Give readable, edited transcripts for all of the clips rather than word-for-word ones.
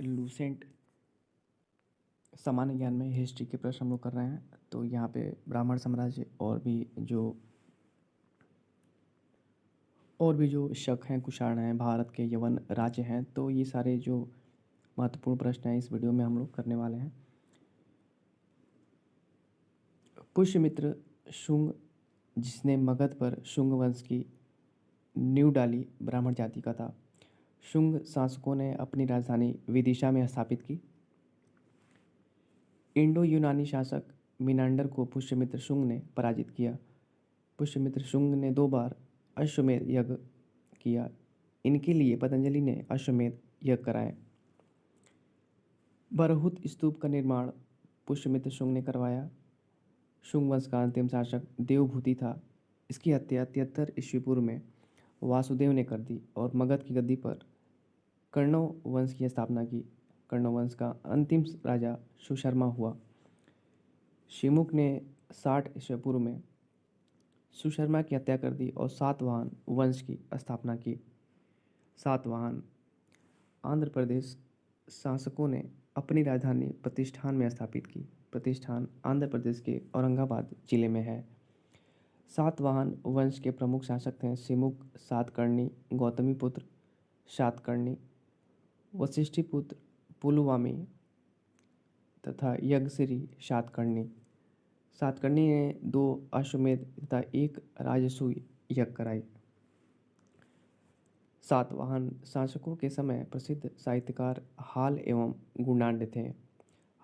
Lucent सामान्य ज्ञान में हिस्ट्री के प्रश्न हम लोग कर रहे हैं। तो यहाँ पे ब्राह्मण साम्राज्य और भी जो शक हैं, कुषाण हैं, भारत के यवन राज्य हैं, तो ये सारे जो महत्वपूर्ण प्रश्न हैं इस वीडियो में हम लोग करने वाले हैं। पुष्यमित्र शुंग, जिसने मगध पर शुंग वंश की नींव डाली, ब्राह्मण जाति का था। शुंग शासकों ने अपनी राजधानी विदिशा में स्थापित की। इंडो यूनानी शासक मिनांडर को पुष्यमित्र शुंग ने पराजित किया। पुष्यमित्र शुंग ने 2 बार अश्वमेध यज्ञ किया। इनके लिए पतंजलि ने अश्वमेध यज्ञ कराए। बरहुत स्तूप का निर्माण पुष्यमित्र शुंग ने करवाया। शुंग वंश का अंतिम शासक देवभूति था। इसकी हत्या 73 ईस्वी पूर्व में वासुदेव ने कर दी और मगध की गद्दी पर कर्णव वंश की स्थापना की। कर्णव वंश का अंतिम राजा सुशर्मा हुआ। शिमुक ने 60 ईस्वी पूर्व में सुशर्मा की हत्या कर दी और सातवाहन वंश की स्थापना की। सातवाहन आंध्र प्रदेश शासकों ने अपनी राजधानी प्रतिष्ठान में स्थापित की। प्रतिष्ठान आंध्र प्रदेश के औरंगाबाद जिले में है। सातवाहन वंश के प्रमुख शासक थे शिमुक, सातकर्णी, गौतमीपुत्र सातकर्णी, वशिष्ठिपुत्र पुलुवामी तथा यज्ञश्री सातकर्णी। सातकर्णी ने 2 अश्वमेध तथा 1 राजसूय यज्ञ कराई। सातवाहन शासकों के समय प्रसिद्ध साहित्यकार हाल एवं गुणांड थे।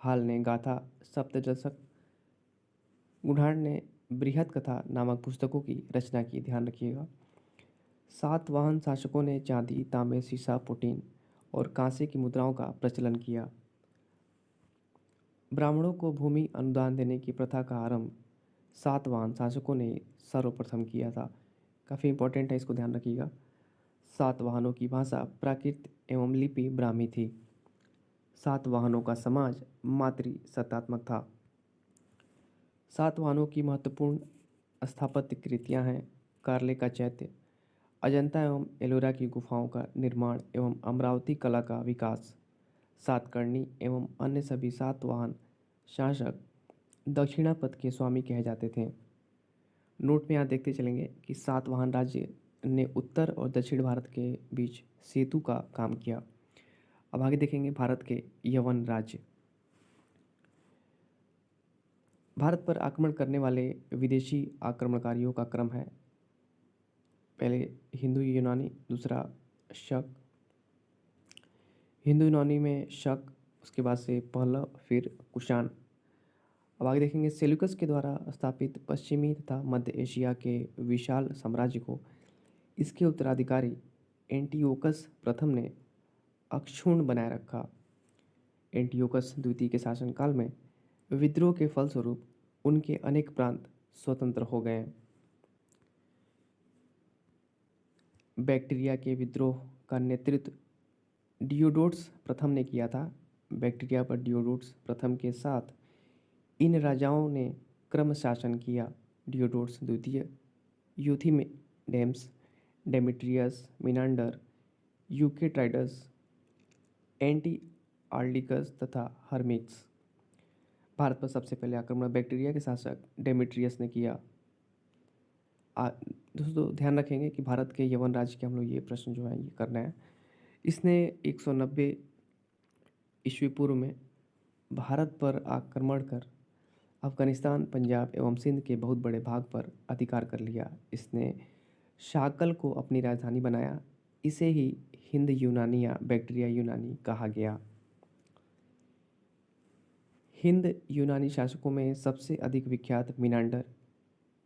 हाल ने गाथा सप्तदशक, गुणांड ने बृहत कथा नामक पुस्तकों की रचना की। ध्यान रखिएगा। सातवाहन शासकों ने चांदी, तांबे, सीसा, पुटीन और कांसे की मुद्राओं का प्रचलन किया। ब्राह्मणों को भूमि अनुदान देने की प्रथा का आरंभ सातवाहन शासकों ने सर्वप्रथम किया था। काफ़ी इंपॉर्टेंट है, इसको ध्यान रखिएगा। सातवाहनों की भाषा प्राकृत एवं लिपि ब्राह्मी थी। सातवाहनों का समाज मातृ सत्तात्मक था। सातवाहनों की महत्वपूर्ण स्थापत्य कृतियाँ हैं कार्ले का चैत्य, अजंता एवं एलोरा की गुफाओं का निर्माण एवं अमरावती कला का विकास। सातकर्णी एवं अन्य सभी सातवाहन शासक दक्षिणापथ के स्वामी कहे जाते थे। नोट में यहाँ देखते चलेंगे कि सातवाहन राज्य ने उत्तर और दक्षिण भारत के बीच सेतु का काम किया। अब आगे देखेंगे भारत के यवन राज्य। भारत पर आक्रमण करने वाले विदेशी आक्रमणकारियों का क्रम है। पहले हिंदू यूनानी, दूसरा शक। हिंदू यूनानी में शक, उसके बाद से पहलव, फिर कुषाण। अब आगे देखेंगे सेल्यूकस के द्वारा स्थापित पश्चिमी तथा मध्य एशिया के विशाल साम्राज्य को इसके उत्तराधिकारी एंटियोकस प्रथम ने अक्षुण्ण बनाए रखा। एंटियोकस द्वितीय के शासनकाल में विद्रोह के फलस्वरूप उनके अनेक प्रांत स्वतंत्र हो गए। बैक्टीरिया के विद्रोह का नेतृत्व डियोडोटस प्रथम ने किया था। बैक्टीरिया पर डियोडोटस प्रथम के साथ इन राजाओं ने क्रम शासन किया। डियोडोटस द्वितीय, यूथिडेमस, डेमेट्रियस, मिनांडर, यूकेट्राइडस, एंटीआर्डिकस तथा हर्मिक्स। भारत पर सबसे पहले आक्रमण बैक्टीरिया के शासक डेमेट्रियस ने किया। दोस्तों ध्यान रखेंगे कि भारत के यवन राज्य के हम लोग ये प्रश्न जो है ये करना है। इसने 190 ईस्वी पूर्व में भारत पर आक्रमण कर अफगानिस्तान, पंजाब एवं सिंध के बहुत बड़े भाग पर अधिकार कर लिया। इसने शाकल को अपनी राजधानी बनाया। इसे ही हिंद यूनानी या बैक्टीरिया यूनानी कहा गया। हिंद यूनानी शासकों में सबसे अधिक विख्यात मिनांडर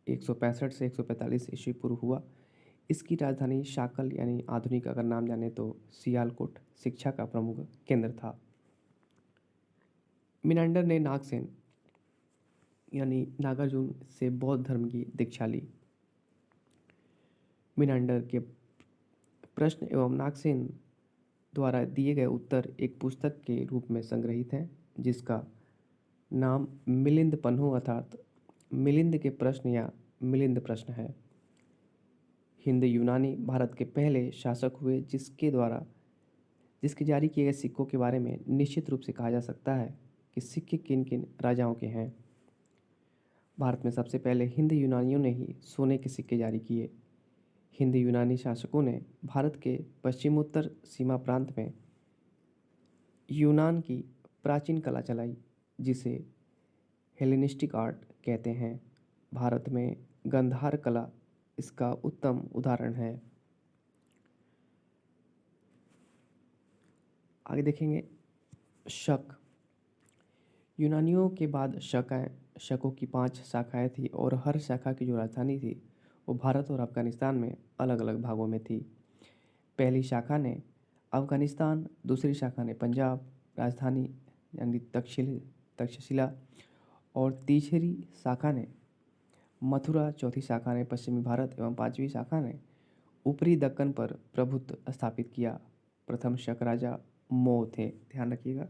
165 से 145 ईस्वी पूर्व हुआ। इसकी राजधानी शाकल यानी आधुनिक अगर नाम जाने तो सियालकोट शिक्षा का प्रमुख केंद्र था। मिनांडर ने नागसेन यानी नागार्जुन से बौद्ध धर्म की दीक्षा ली। मिनांडर के प्रश्न एवं नागसेन द्वारा दिए गए उत्तर एक पुस्तक के रूप में संग्रहित हैं, जिसका नाम मिलिंद पन्हो अर्थात मिलिंद के प्रश्न या मिलिंद प्रश्न है। हिंद यूनानी भारत के पहले शासक हुए जिसके द्वारा जिसके जारी किए गए सिक्कों के बारे में निश्चित रूप से कहा जा सकता है कि सिक्के किन किन राजाओं के हैं। भारत में सबसे पहले हिंद यूनानियों ने ही सोने के सिक्के जारी किए। हिंद यूनानी शासकों ने भारत के पश्चिमोत्तर सीमा प्रांत में यूनान की प्राचीन कला चलाई, जिसे हेलेनिस्टिक आर्ट कहते हैं। भारत में गंधार कला इसका उत्तम उदाहरण है। आगे देखेंगे शक। यूनानियों के बाद शकों की 5 शाखाएं थी और हर शाखा की जो राजधानी थी वो भारत और अफगानिस्तान में अलग अलग भागों में थी। पहली शाखा ने अफगानिस्तान, दूसरी शाखा ने पंजाब राजधानी यानी तक्षशिला, और तीसरी शाखा ने मथुरा, चौथी शाखा ने पश्चिमी भारत एवं पांचवी शाखा ने ऊपरी दक्कन पर प्रभुत्व स्थापित किया। प्रथम शक राजा मोह थे, ध्यान रखिएगा।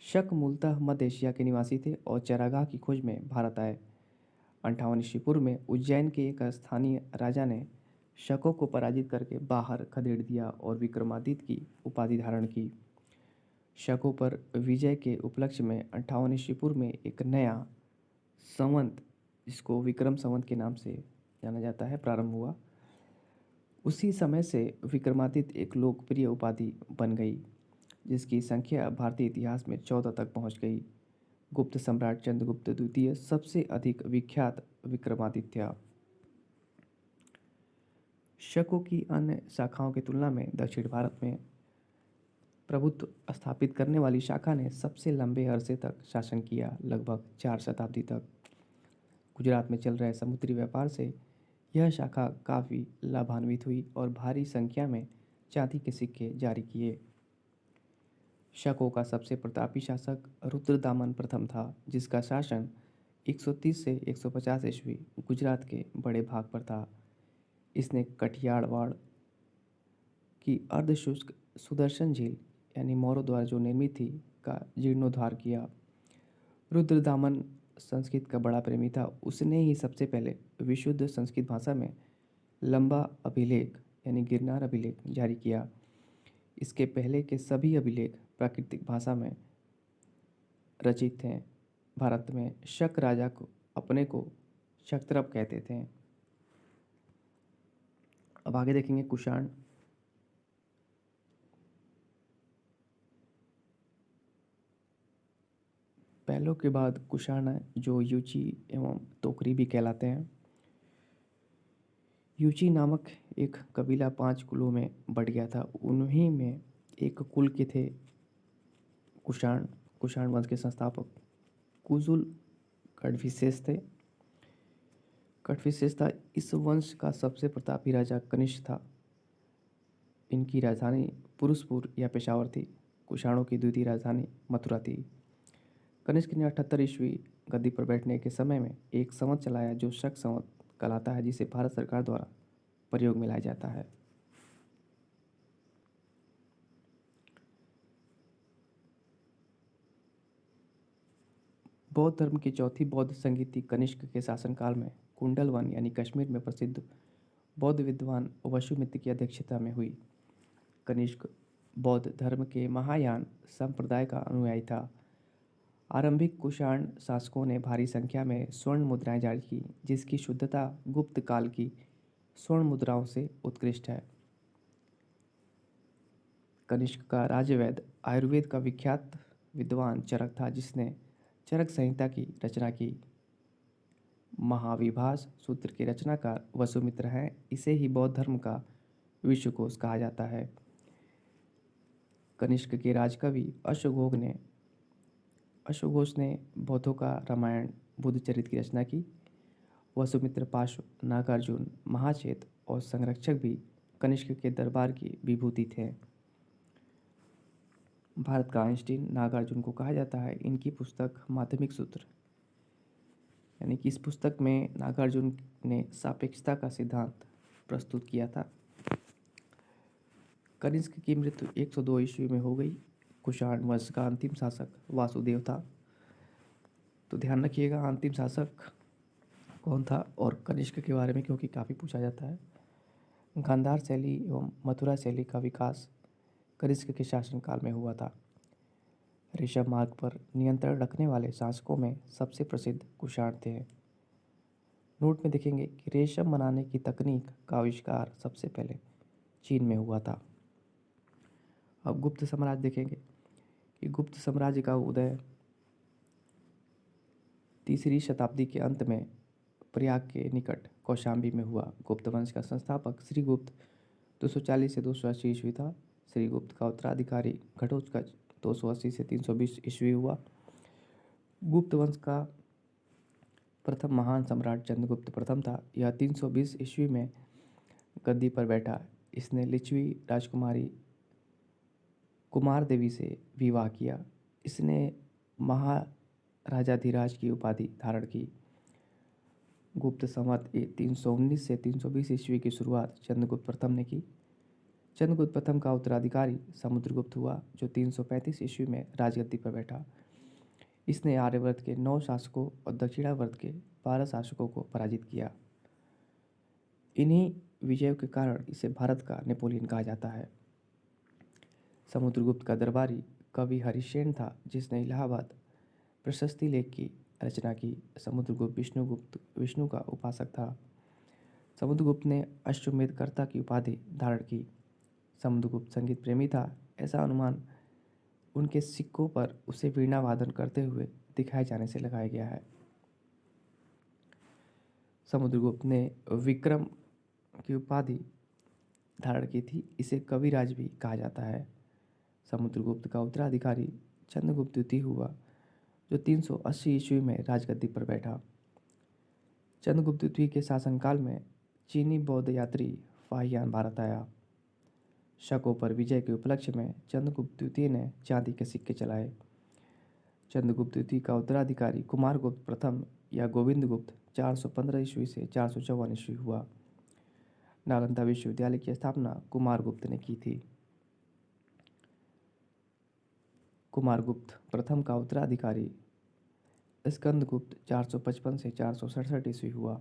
शक मूलतः मध्य एशिया के निवासी थे और चरागाह की खोज में भारत आए। 58 ईस्वी पूर्व में उज्जैन के एक स्थानीय राजा ने शकों को पराजित करके बाहर खदेड़ दिया और विक्रमादित्य की उपाधि धारण की। शकों पर विजय के उपलक्ष्य में 58 ईस्वी पूर्व में एक नया संवत, जिसको विक्रम संवत के नाम से जाना जाता है, प्रारंभ हुआ। उसी समय से विक्रमादित्य एक लोकप्रिय उपाधि बन गई, जिसकी संख्या भारतीय इतिहास में 14 तक पहुंच गई। गुप्त सम्राट चंद्रगुप्त द्वितीय सबसे अधिक विख्यात विक्रमादित्य था। शकों की अन्य शाखाओं की तुलना में दक्षिण भारत में प्रभुत्व स्थापित करने वाली शाखा ने सबसे लंबे अरसे तक शासन किया, लगभग 4 शताब्दी तक। गुजरात में चल रहे समुद्री व्यापार से यह शाखा काफ़ी लाभान्वित हुई और भारी संख्या में चांदी के सिक्के जारी किए। शकों का सबसे प्रतापी शासक रुद्रदामन प्रथम था, जिसका शासन 130 से 150 ईस्वी गुजरात के बड़े भाग पर था। इसने कठियावाड़ की अर्धशुष्क सुदर्शन झील यानी मौर्यों द्वारा जो निर्मित थी का जीर्णोद्धार किया। रुद्रदामन संस्कृत का बड़ा प्रेमी था। उसने ही सबसे पहले विशुद्ध संस्कृत भाषा में लंबा अभिलेख यानी गिरनार अभिलेख जारी किया। इसके पहले के सभी अभिलेख प्राकृतिक भाषा में रचित थे। भारत में शक राजा को अपने को क्षत्रप कहते थे। अब आगे देखेंगे कुषाण। पहलों के बाद कुषाण है, जो यूची एवं तोकरी भी कहलाते हैं। यूची नामक एक कबीला 5 कुलों में बट गया था। उन्हीं में एक कुल के थे कुषाण। कुषाण वंश के संस्थापक कुजुल कड़फिसेस थे। कड़फिसेस था इस वंश का सबसे प्रतापी राजा कनिष्क था। इनकी राजधानी पुरुषपुर या पेशावर थी। कुषाणों की द्वितीय राजधानी मथुरा थी। कनिष्क ने 78 ईस्वी गद्दी पर बैठने के समय में एक संवत चलाया जो शक संवत कहलाता है, जिसे भारत सरकार द्वारा प्रयोग में लाया जाता है। बौद्ध धर्म की चौथी बौद्ध संगीति कनिष्क के शासनकाल में कुंडलवन यानी कश्मीर में प्रसिद्ध बौद्ध विद्वान वसुमित्र की अध्यक्षता में हुई। कनिष्क बौद्ध धर्म के महायान संप्रदाय का अनुयायी था। आरंभिक कुषाण शासकों ने भारी संख्या में स्वर्ण मुद्राएं जारी की, जिसकी शुद्धता गुप्त काल की स्वर्ण मुद्राओं से उत्कृष्ट है। कनिष्क का राज्यवैद्य आयुर्वेद का विख्यात विद्वान चरक था, जिसने चरक संहिता की रचना की। महाविभास सूत्र के रचनाकार वसुमित्र हैं। इसे ही बौद्ध धर्म का विश्वकोश कहा जाता है। कनिष्क के राजकवि अश्वघोष ने बौद्धों का रामायण बुद्धचरित की रचना की। वसुमित्र पार्श्व नागार्जुन महाचेत और संरक्षक भी कनिष्क के दरबार की विभूति थे। भारत का आइंस्टीन नागार्जुन को कहा जाता है। इनकी पुस्तक माध्यमिक सूत्र यानी कि इस पुस्तक में नागार्जुन ने सापेक्षता का सिद्धांत प्रस्तुत किया था। कनिष्क की मृत्यु 102 ईस्वी में हो गई। कुषाण वंश का अंतिम शासक वासुदेव था। तो ध्यान रखिएगा अंतिम शासक कौन था और कनिष्क के बारे में, क्योंकि काफ़ी पूछा जाता है। गांधार शैली एवं मथुरा शैली का विकास कनिष्क के शासनकाल में हुआ था। रेशम मार्ग पर नियंत्रण रखने वाले शासकों में सबसे प्रसिद्ध कुषाण थे। नोट में देखेंगे कि रेशम बनाने की तकनीक का आविष्कार सबसे पहले चीन में हुआ था। अब गुप्त साम्राज्य देखेंगे कि गुप्त साम्राज्य का उदय 3री शताब्दी के अंत में प्रयाग के निकट कौशाम्बी में हुआ। गुप्त वंश का संस्थापक श्रीगुप्त 240 से 280 ईस्वी था। श्रीगुप्त का उत्तराधिकारी घटोत्कच 280 से 320 ईस्वी हुआ। गुप्त वंश का प्रथम महान सम्राट चंद्रगुप्त प्रथम था। यह 320 ईस्वी में गद्दी पर बैठा। इसने लिच्छवी राजकुमारी कुमार देवी से विवाह किया। इसने महाराजाधिराज की उपाधि धारण की। गुप्त संवत 319 से 320 ईस्वी की शुरुआत चंद्रगुप्त प्रथम ने की। चंद्रगुप्त प्रथम का उत्तराधिकारी समुद्रगुप्त हुआ, जो 335 ईस्वी में राजगद्दी पर बैठा। इसने आर्यवर्त के 9 शासकों और दक्षिणावर्त के 12 शासकों को पराजित किया। इन्हीं विजयों के कारण इसे भारत का नेपोलियन कहा जाता है। समुद्रगुप्त का दरबारी कवि हरिसेन था, जिसने इलाहाबाद प्रशस्ति लेख की रचना की। समुद्रगुप्त विष्णु का उपासक था। समुद्रगुप्त ने अश्वमेधकर्ता की उपाधि धारण की। समुद्रगुप्त संगीत प्रेमी था। ऐसा अनुमान उनके सिक्कों पर उसे वीणा वादन करते हुए दिखाए जाने से लगाया गया है। समुद्रगुप्त ने विक्रम की उपाधि धारण की थी। इसे कविराज भी कहा जाता है। समुद्रगुप्त का उत्तराधिकारी चंद्रगुप्त द्वितीय हुआ, जो 380 ईस्वी में राजगद्दी पर बैठा। चंद्रगुप्त द्वितीय के शासनकाल में चीनी बौद्ध यात्री फाहियान भारत आया। शकों पर विजय के उपलक्ष्य में चंद्रगुप्त द्वितीय ने चांदी के सिक्के चलाए। चंद्रगुप्त द्वितीय का उत्तराधिकारी कुमारगुप्त प्रथम या गोविंदगुप्त 415 ईस्वी से 454 ईस्वी हुआ। नालंदा विश्वविद्यालय की स्थापना कुमारगुप्त ने की थी। कुमारगुप्त प्रथम का उत्तराधिकारी स्कंदगुप्त 455 से 467 ईस्वी हुआ।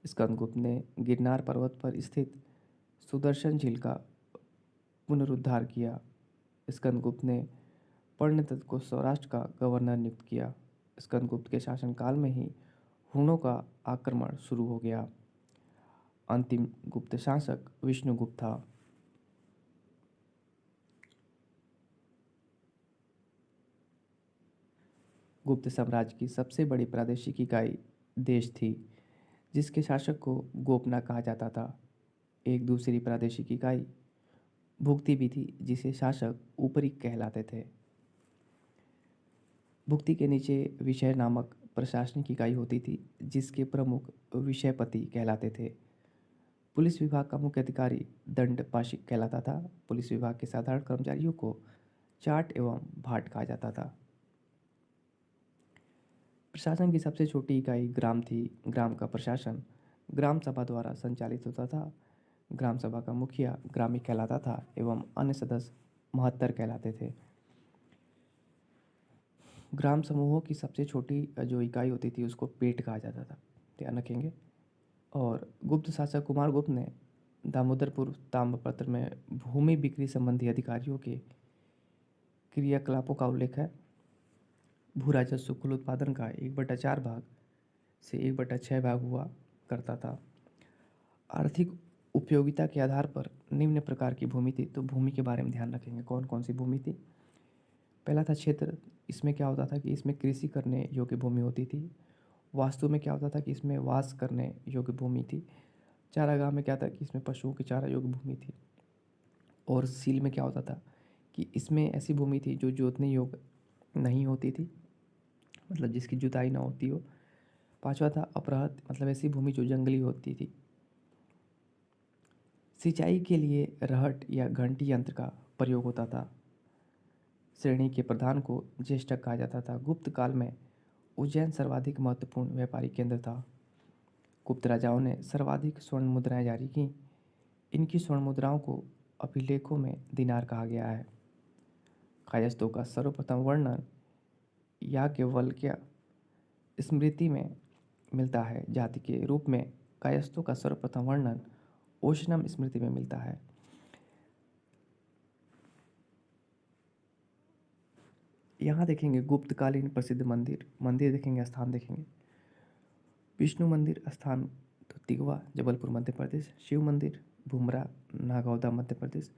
स्कंदगुप्त ने गिरनार पर्वत पर स्थित सुदर्शन झील का पुनरुद्धार किया। स्कंदगुप्त ने पर्णतत्व को सौराष्ट्र का गवर्नर नियुक्त किया। स्कंदगुप्त के शासनकाल में ही हुणों का आक्रमण शुरू हो गया। अंतिम गुप्त शासक विष्णुगुप्त था। गुप्त साम्राज्य की सबसे बड़ी प्रादेशिक इकाई देश थी, जिसके शासक को गोपना कहा जाता था। एक दूसरी प्रादेशिक इकाई भुक्ति भी थी, जिसे शासक ऊपरी कहलाते थे। भुक्ति के नीचे विषय नामक प्रशासनिक इकाई होती थी, जिसके प्रमुख विषयपति कहलाते थे। पुलिस विभाग का मुख्य अधिकारी दंड पाशिक कहलाता था। पुलिस विभाग के साधारण कर्मचारियों को चाट एवं भाट कहा जाता था। प्रशासन की सबसे छोटी इकाई ग्राम थी। ग्राम का प्रशासन ग्राम सभा द्वारा संचालित होता था। ग्राम सभा का मुखिया ग्रामी कहलाता था एवं अन्य सदस्य महत्तर कहलाते थे। ग्राम समूहों की सबसे छोटी जो इकाई होती थी उसको पेट कहा जाता था, ध्यान रखेंगे। और गुप्त शासक कुमारगुप्त ने दामोदरपुर ताम्रपत्र में भूमि बिक्री संबंधी अधिकारियों के क्रियाकलापों का उल्लेख है। भू राजस्व कुल उत्पादन का 1/4 भाग से 1/6 भाग हुआ करता था। आर्थिक उपयोगिता के आधार पर निम्न प्रकार की भूमि थी। तो भूमि के बारे में ध्यान रखेंगे, कौन कौन सी भूमि थी। पहला था क्षेत्र। इसमें क्या होता था कि इसमें कृषि करने योग्य भूमि होती थी। वास्तु में क्या होता था कि इसमें वास करने योग्य भूमि थी। चारागाह में क्या था कि इसमें पशुओं की चारा योग्य भूमि थी। और सील में क्या होता था कि इसमें ऐसी भूमि थी जो जोतने योग्य नहीं होती थी, मतलब जिसकी जुताई ना होती हो। पांचवा था अपराहत, मतलब ऐसी भूमि जो जंगली होती थी। सिंचाई के लिए रहट या घंटी यंत्र का प्रयोग होता था। श्रेणी के प्रधान को ज्येष्ठक कहा जाता था। गुप्त काल में उज्जैन सर्वाधिक महत्वपूर्ण व्यापारी केंद्र था। गुप्त राजाओं ने सर्वाधिक स्वर्ण मुद्राएं जारी की। इनकी स्वर्ण मुद्राओं को अभिलेखों में दिनार कहा गया है। कायस्थों का सर्वप्रथम वर्णन याज्ञवल्क्य स्मृति में मिलता है। जाति के रूप में कायस्थों का सर्वप्रथम वर्णन ओशनम स्मृति में मिलता है। यहाँ देखेंगे गुप्तकालीन प्रसिद्ध मंदिर, मंदिर देखेंगे, स्थान देखेंगे। विष्णु मंदिर स्थान तो तिगवा जबलपुर मध्य प्रदेश। शिव मंदिर भूमरा नागौदा मध्य प्रदेश।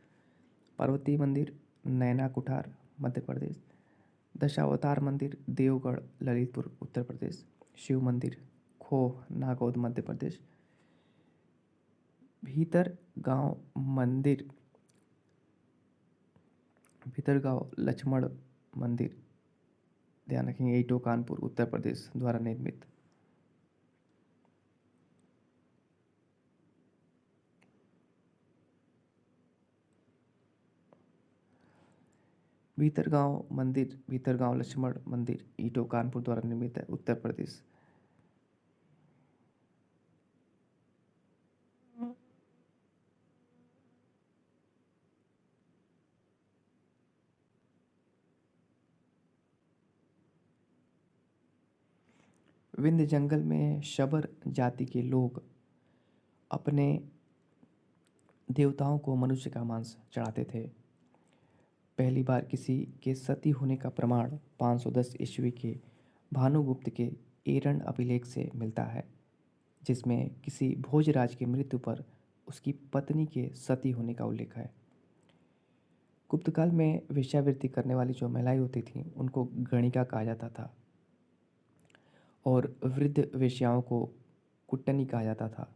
पार्वती मंदिर नैना कुठार मध्य प्रदेश। दशावतार मंदिर देवगढ़ ललितपुर उत्तर प्रदेश। शिव मंदिर खोह नागौद मध्य प्रदेश। भीतर गांव मंदिर भीतरगांव लक्ष्मण मंदिर, ध्यान रखेंगे, ईटो कानपुर उत्तर प्रदेश द्वारा निर्मित। भीतरगांव मंदिर भीतरगांव लक्ष्मण मंदिर ईटो कानपुर द्वारा निर्मित है, उत्तर प्रदेश। विंध्य जंगल में शबर जाति के लोग अपने देवताओं को मनुष्य का मांस चढ़ाते थे। पहली बार किसी के सती होने का प्रमाण 510 ईस्वी के भानुगुप्त के एरन अभिलेख से मिलता है, जिसमें किसी भोजराज की मृत्यु पर उसकी पत्नी के सती होने का उल्लेख है। गुप्तकाल में वेश्यावृत्ति करने वाली जो महिलाएं होती थीं उनको गणिका कहा जाता था और वृद्ध वेश्याओं को कुट्टनी कहा जाता था।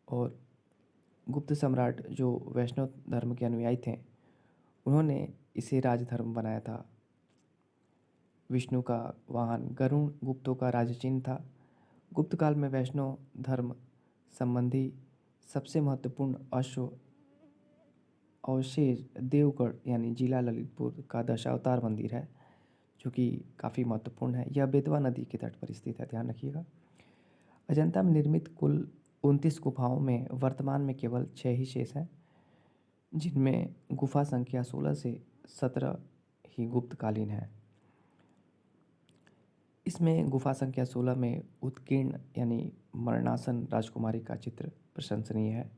और गुप्त सम्राट जो वैष्णव धर्म के अनुयायी थे उन्होंने इसे राजधर्म बनाया था। विष्णु का वाहन गरुण गुप्तों का राजचिन्ह था। गुप्त काल में वैष्णव धर्म संबंधी सबसे महत्वपूर्ण अवशेष देवगढ़ यानी जिला ललितपुर का दशावतार मंदिर है, जो कि काफ़ी महत्वपूर्ण है। यह बेतवा नदी के तट पर स्थित है, ध्यान रखिएगा। अजंता में निर्मित कुल 29 गुफाओं में वर्तमान में केवल 6 ही शेष हैं, जिनमें गुफा संख्या 16 से 17 ही गुप्तकालीन है। इसमें गुफा संख्या 16 में उत्कीर्ण यानी मरणासन राजकुमारी का चित्र प्रशंसनीय है।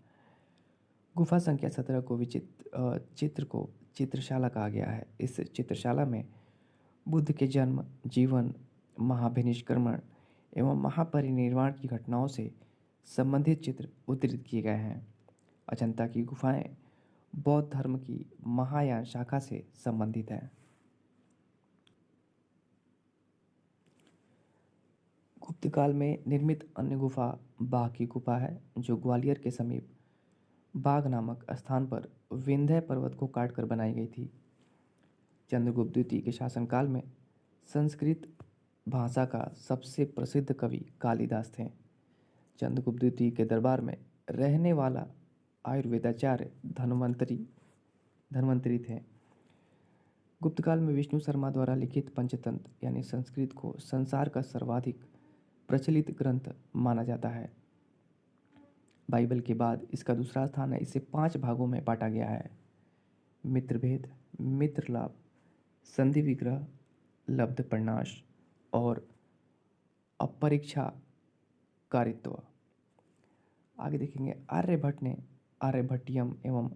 गुफा संख्या 17 को चित्र को चित्रशाला कहा गया है। इस चित्रशाला में बुद्ध के जन्म, जीवन, महाभिनिष्क्रमण एवं महापरिनिर्वाण की घटनाओं से संबंधित चित्र उद्धृत किए गए हैं। अजंता की गुफाएं बौद्ध धर्म की महायान शाखा से संबंधित हैं। गुप्त काल में निर्मित अन्य गुफा बाघ की गुफा है, जो ग्वालियर के समीप बाघ नामक स्थान पर विंध्य पर्वत को काटकर बनाई गई थी। चंद्रगुप्त द्वितीय के शासनकाल में संस्कृत भाषा का सबसे प्रसिद्ध कवि कालिदास थे। चंद्रगुप्त द्वितीय के दरबार में रहने वाला आयुर्वेदाचार्य धन्वंतरी थे। गुप्त काल में विष्णु शर्मा द्वारा लिखित पंचतंत्र यानी संस्कृत को संसार का सर्वाधिक प्रचलित ग्रंथ माना जाता है। बाइबल के बाद इसका दूसरा स्थान है। इसे 5 भागों में बांटा गया है: मित्रभेद, मित्रलाभ, संधि विग्रह, लब्ध प्रणाश और अपरीक्षा कारित्व। आगे देखेंगे, आर्यभट्ट ने आर्यभट्टियम एवं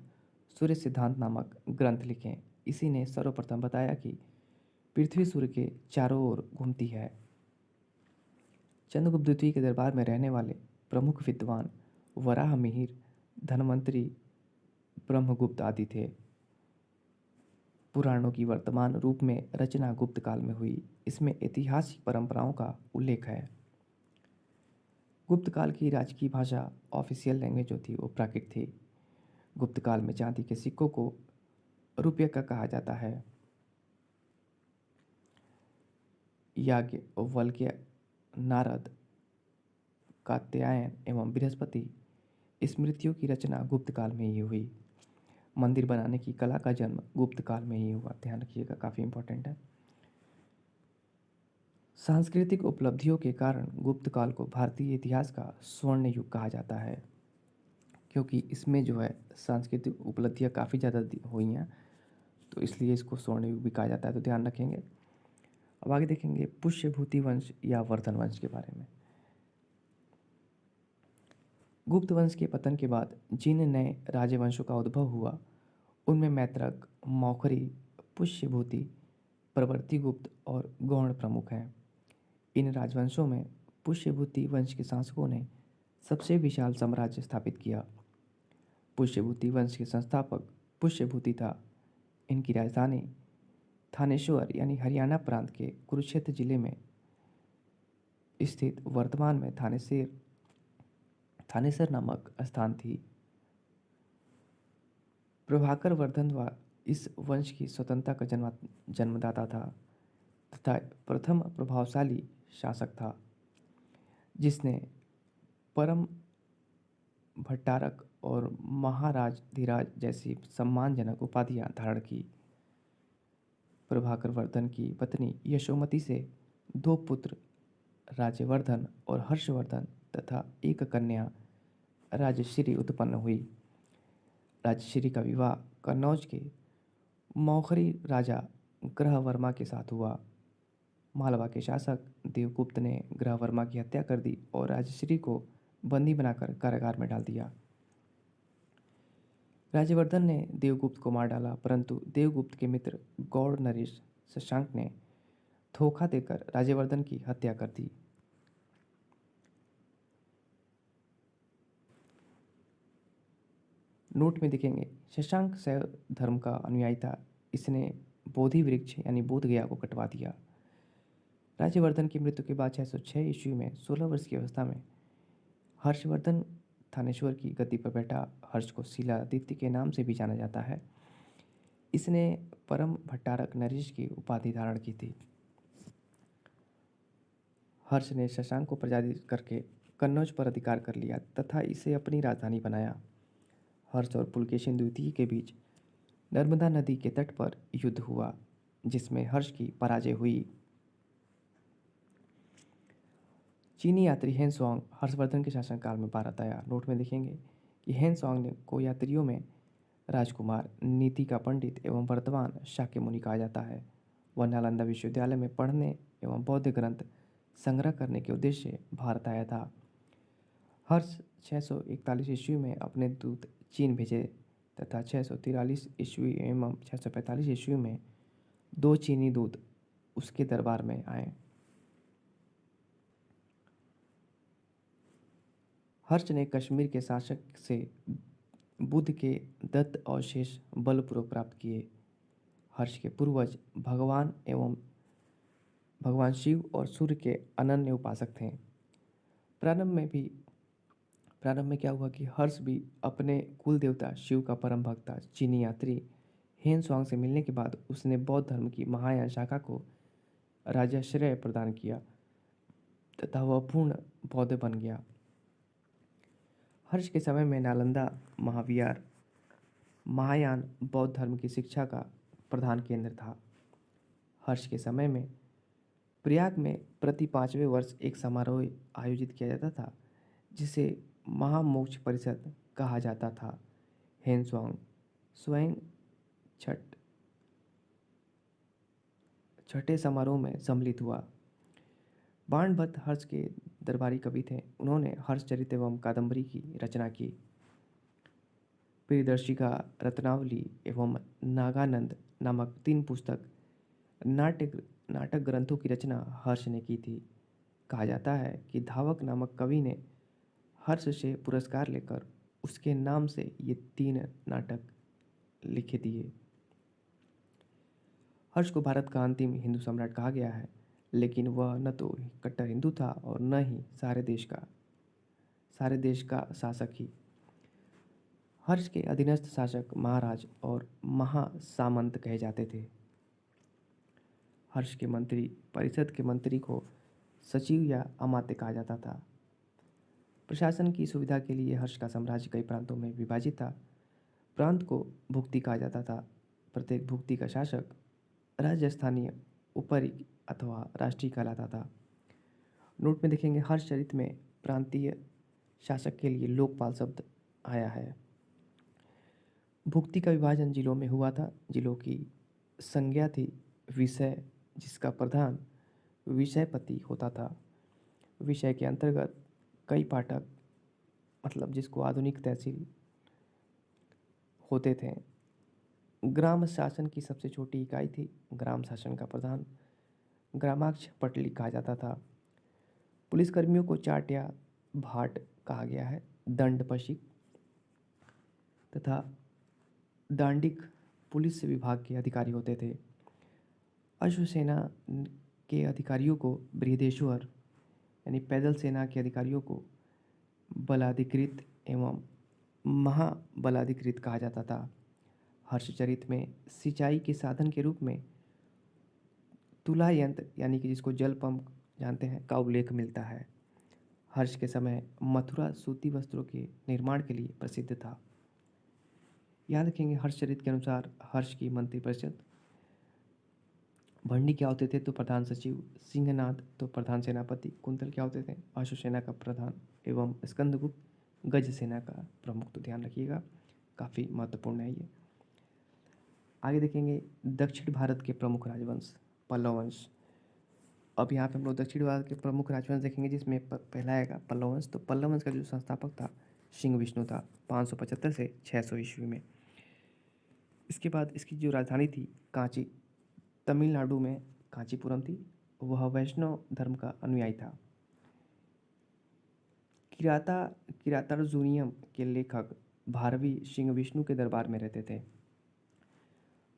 सूर्य सिद्धांत नामक ग्रंथ लिखे। इसी ने सर्वप्रथम बताया कि पृथ्वी सूर्य के चारों ओर घूमती है। चंद्रगुप्त द्वितीय के दरबार में रहने वाले प्रमुख विद्वान वराह मिहिर, धन्वंतरी, ब्रह्मगुप्त आदि थे। पुराणों की वर्तमान रूप में रचना गुप्त काल में हुई। इसमें ऐतिहासिक परंपराओं का उल्लेख है। गुप्त काल की राजकीय भाषा, ऑफिशियल लैंग्वेज जो थी वो प्राकृत थी। गुप्त काल में चांदी के सिक्कों को रुपये का कहा जाता है। याज्ञवल्क्य, नारद, कात्यायन एवं बृहस्पति स्मृतियों की रचना गुप्त काल में ही हुई। मंदिर बनाने की कला का जन्म गुप्त काल में ही हुआ, ध्यान रखिएगा, काफ़ी इंपॉर्टेंट है। सांस्कृतिक उपलब्धियों के कारण गुप्त काल को भारतीय इतिहास का स्वर्ण युग कहा जाता है, क्योंकि इसमें जो है सांस्कृतिक उपलब्धियाँ काफ़ी ज़्यादा हुई हैं, तो इसलिए इसको स्वर्ण युग भी कहा जाता है, तो ध्यान रखेंगे। अब आगे देखेंगे पुष्यभूति वंश या वर्धन वंश के बारे में। गुप्त वंश के पतन के बाद जिन नए राजवंशों का उद्भव हुआ उनमें मैत्रक, मौखरी, पुष्यभूति, प्रवृत्तिगुप्त और गौड़ प्रमुख हैं। इन राजवंशों में पुष्यभूति वंश के शासकों ने सबसे विशाल साम्राज्य स्थापित किया। पुष्यभूति वंश के संस्थापक पुष्यभूति था। इनकी राजधानी थानेश्वर यानी हरियाणा प्रांत के कुरुक्षेत्र जिले में स्थित वर्तमान में थानेसर नामक स्थान थी। प्रभाकर वर्धन व इस वंश की स्वतंत्रता का जन्मदाता था तथा प्रथम प्रभावशाली शासक था, जिसने परम भट्टारक और महाराज धीराज जैसी सम्मानजनक उपाधियां धारण की। प्रभाकर वर्धन की पत्नी यशोमती से 2 पुत्र राज्यवर्धन और हर्षवर्धन तथा एक कन्या राजश्री उत्पन्न हुई। राजश्री का विवाह कन्नौज के मौखरी राजा ग्रहवर्मा के साथ हुआ। मालवा के शासक देवगुप्त ने ग्रहवर्मा की हत्या कर दी और राजश्री को बंदी बनाकर कारागार में डाल दिया। राज्यवर्धन ने देवगुप्त को मार डाला, परंतु देवगुप्त के मित्र गौड़ नरेश शशांक ने धोखा देकर राज्यवर्धन की हत्या कर दी। नोट में देखेंगे शशांक शैव धर्म का अनुयायी था। इसने बोधि वृक्ष यानी बोध गया को कटवा दिया। राज्यवर्धन की मृत्यु के बाद 606 ईस्वी में 16 वर्ष की अवस्था में हर्षवर्धन थानेश्वर की गद्दी पर बैठा। हर्ष को शिलादित्य के नाम से भी जाना जाता है। इसने परम भट्टारक नरेश की उपाधि धारण की थी। हर्ष ने शशांक को पराजित करके कन्नौज पर अधिकार कर लिया तथा इसे अपनी राजधानी बनाया। हर्ष और पुलकेशिन द्वितीय के बीच नर्मदा नदी के तट पर युद्ध हुआ, जिसमें हर्ष की पराजय हुई। चीनी यात्री हेनसोंग हर्षवर्धन के शासनकाल में भारत आया। नोट में देखेंगे कि हेनसोंग को यात्रियों में राजकुमार, नीति का पंडित एवं वर्तमान शाक्य मुनि कहा जाता है। वह नालंदा विश्वविद्यालय में पढ़ने एवं बौद्ध ग्रंथ संग्रह करने के उद्देश्य से भारत आया था। हर्ष 641 ईस्वी में अपने दूत चीन भेजे तथा 643 ईस्वी एवं 645 ईस्वी में 2 चीनी दूत उसके दरबार में आए। हर्ष ने कश्मीर के शासक से बुद्ध के दत्त अवशेष बलपूर्वक प्राप्त किए। हर्ष के पूर्वज भगवान शिव और सूर्य के अनन्य उपासक थे। प्रारंभ में क्या हुआ कि हर्ष भी अपने कुल देवता शिव का परम भक्त था। चीनी यात्री हेनसोंग से मिलने के बाद उसने बौद्ध धर्म की महायान शाखा को राजाश्रय प्रदान किया तथा वह पूर्ण बौद्ध बन गया। हर्ष के समय में नालंदा महाविहार महायान बौद्ध धर्म की शिक्षा का प्रधान केंद्र था। हर्ष के समय में प्रयाग में प्रति 5वें वर्ष एक समारोह आयोजित किया जाता था, जिसे महामोक्ष परिषद कहा जाता था। हेनसोंग स्वयं छठे समारोह में सम्मिलित हुआ। बाणभट्ट हर्ष के दरबारी कवि थे। उन्होंने हर्षचरित एवं कादंबरी की रचना की। प्रियदर्शिका, रत्नावली एवं नागानंद नामक 3 पुस्तक नाटक ग्रंथों की रचना हर्ष ने की थी। कहा जाता है कि धावक नामक कवि ने हर्ष से पुरस्कार लेकर उसके नाम से ये 3 नाटक लिखे दिए। हर्ष को भारत का अंतिम हिंदू सम्राट कहा गया है, लेकिन वह न तो कट्टर हिंदू था और न ही सारे देश का शासक ही। हर्ष के अधीनस्थ शासक महाराज और महासामंत कहे जाते थे। हर्ष के मंत्री परिषद के मंत्री को सचिव या अमात्य कहा जाता था। प्रशासन की सुविधा के लिए हर्ष का साम्राज्य कई प्रांतों में विभाजित था। प्रांत को भुक्ति कहा जाता था। प्रत्येक भुक्ति का शासक राज्य स्थानीय उपरी अथवा राष्ट्रीय कहलाता था। नोट में देखेंगे हर्षचरित में प्रांतीय शासक के लिए लोकपाल शब्द आया है। भुक्ति का विभाजन जिलों में हुआ था। जिलों की संज्ञा थी विषय, जिसका प्रधान विषयपति होता था। विषय के अंतर्गत कई पाठक, मतलब जिसको आधुनिक तहसील होते थे, ग्राम शासन की सबसे छोटी इकाई थी ग्राम शासन का प्रधान ग्रामाध्यक्ष पटली कहा जाता था। पुलिसकर्मियों को चाट या भाट कहा गया है। दंड पशिक तथा दांडिक पुलिस विभाग के अधिकारी होते थे। अश्वसेना के अधिकारियों को बृहदेश्वर यानी पैदल सेना के अधिकारियों को बलाधिकृत एवं महाबलाधिकृत कहा जाता था। हर्षचरित में सिंचाई के साधन के रूप में तुला यंत्र यानी कि जिसको जल पंप जानते हैं का उल्लेख मिलता है। हर्ष के समय मथुरा सूती वस्त्रों के निर्माण के लिए प्रसिद्ध था। याद रखेंगे हर्षचरित के अनुसार हर्ष की मंत्रिपरिषद भंडी क्या होते थे तो प्रधान सचिव, सिंहनाथ तो प्रधान सेनापति, कुंतल क्या होते थे अश्वसेना का प्रधान एवं स्कंदगुप्त गज सेना का प्रमुख। तो ध्यान रखिएगा काफ़ी महत्वपूर्ण है ये। आगे देखेंगे दक्षिण भारत के प्रमुख राजवंश पल्लव वंश। अब यहाँ पे हम लोग दक्षिण भारत के प्रमुख राजवंश देखेंगे जिसमें पहला आएगा पल्लव वंश। तो पल्लव वंश का जो संस्थापक था सिंह विष्णु था 575 से 600 ईस्वी में। इसके बाद इसकी जो राजधानी थी कांची, तमिलनाडु में कांचीपुरम थी। वह वैष्णव धर्म का अनुयायी था। किरातार्जुनीयम के लेखक भारवी सिंह विष्णु के दरबार में रहते थे।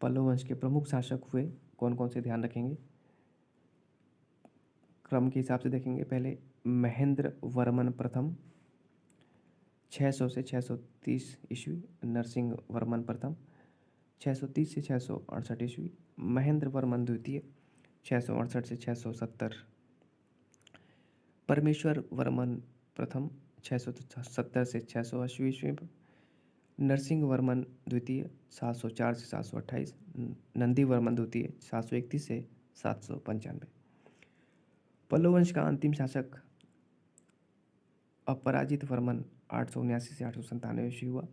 पल्लव वंश के प्रमुख शासक हुए कौन कौन से ध्यान रखेंगे क्रम के हिसाब से देखेंगे। पहले महेंद्र वर्मन प्रथम 600 से 630 ईस्वी, नरसिंह वर्मन प्रथम 630 से 668 ईस्वी, महेंद्र वर्मन द्वितीय 668 से 670, परमेश्वर वर्मन प्रथम 670 से 680 ईस्वी, नरसिंह वर्मन द्वितीय 704 से 728, नंदी वर्मन द्वितीय 731 से 795। पल्लव वंश का अंतिम शासक अपराजित वर्मन 879 से 897 ईस्वी हुआ।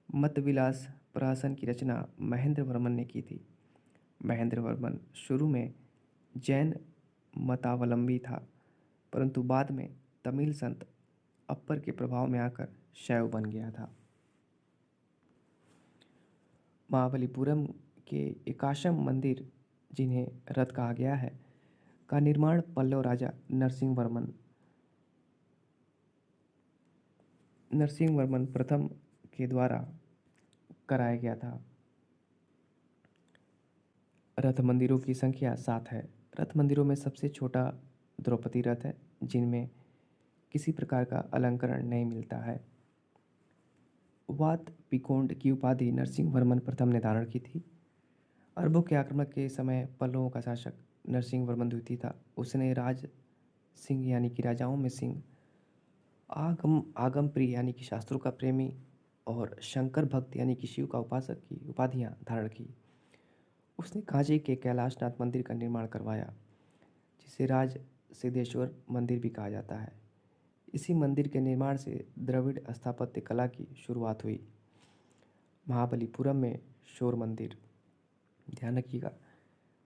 मत विलास प्रहसन की रचना महेंद्र वर्मन ने की थी। महेंद्र वर्मन शुरू में जैन मतावलंबी था परंतु बाद में तमिल संत अप्पर के प्रभाव में आकर शैव बन गया था। महाबलीपुरम के एकाशम मंदिर जिन्हें रथ कहा गया है का निर्माण पल्लव राजा नरसिंह वर्मन प्रथम के द्वारा कराया गया था। रथ मंदिरों की संख्या 7 है। रथ मंदिरों में सबसे छोटा द्रौपदी रथ है जिनमें किसी प्रकार का अलंकरण नहीं मिलता है। वात पिकोंड की उपाधि नरसिंह वर्मन प्रथम ने धारण की थी। अरबों के आक्रमण के समय पल्लवों का शासक नरसिंह वर्मन द्वितीय था। उसने राज सिंह यानी कि राजाओं में सिंह, आगम प्रिय यानी कि शास्त्रों का प्रेमी और शंकर भक्त यानी कि शिव का उपासक की उपाधियां धारण की। उसने कांची के कैलाशनाथ मंदिर का निर्माण करवाया जिसे राज सिद्धेश्वर मंदिर भी कहा जाता है। इसी मंदिर के निर्माण से द्रविड़ स्थापत्य कला की शुरुआत हुई। महाबलीपुरम में शोर मंदिर, ध्यान रखिएगा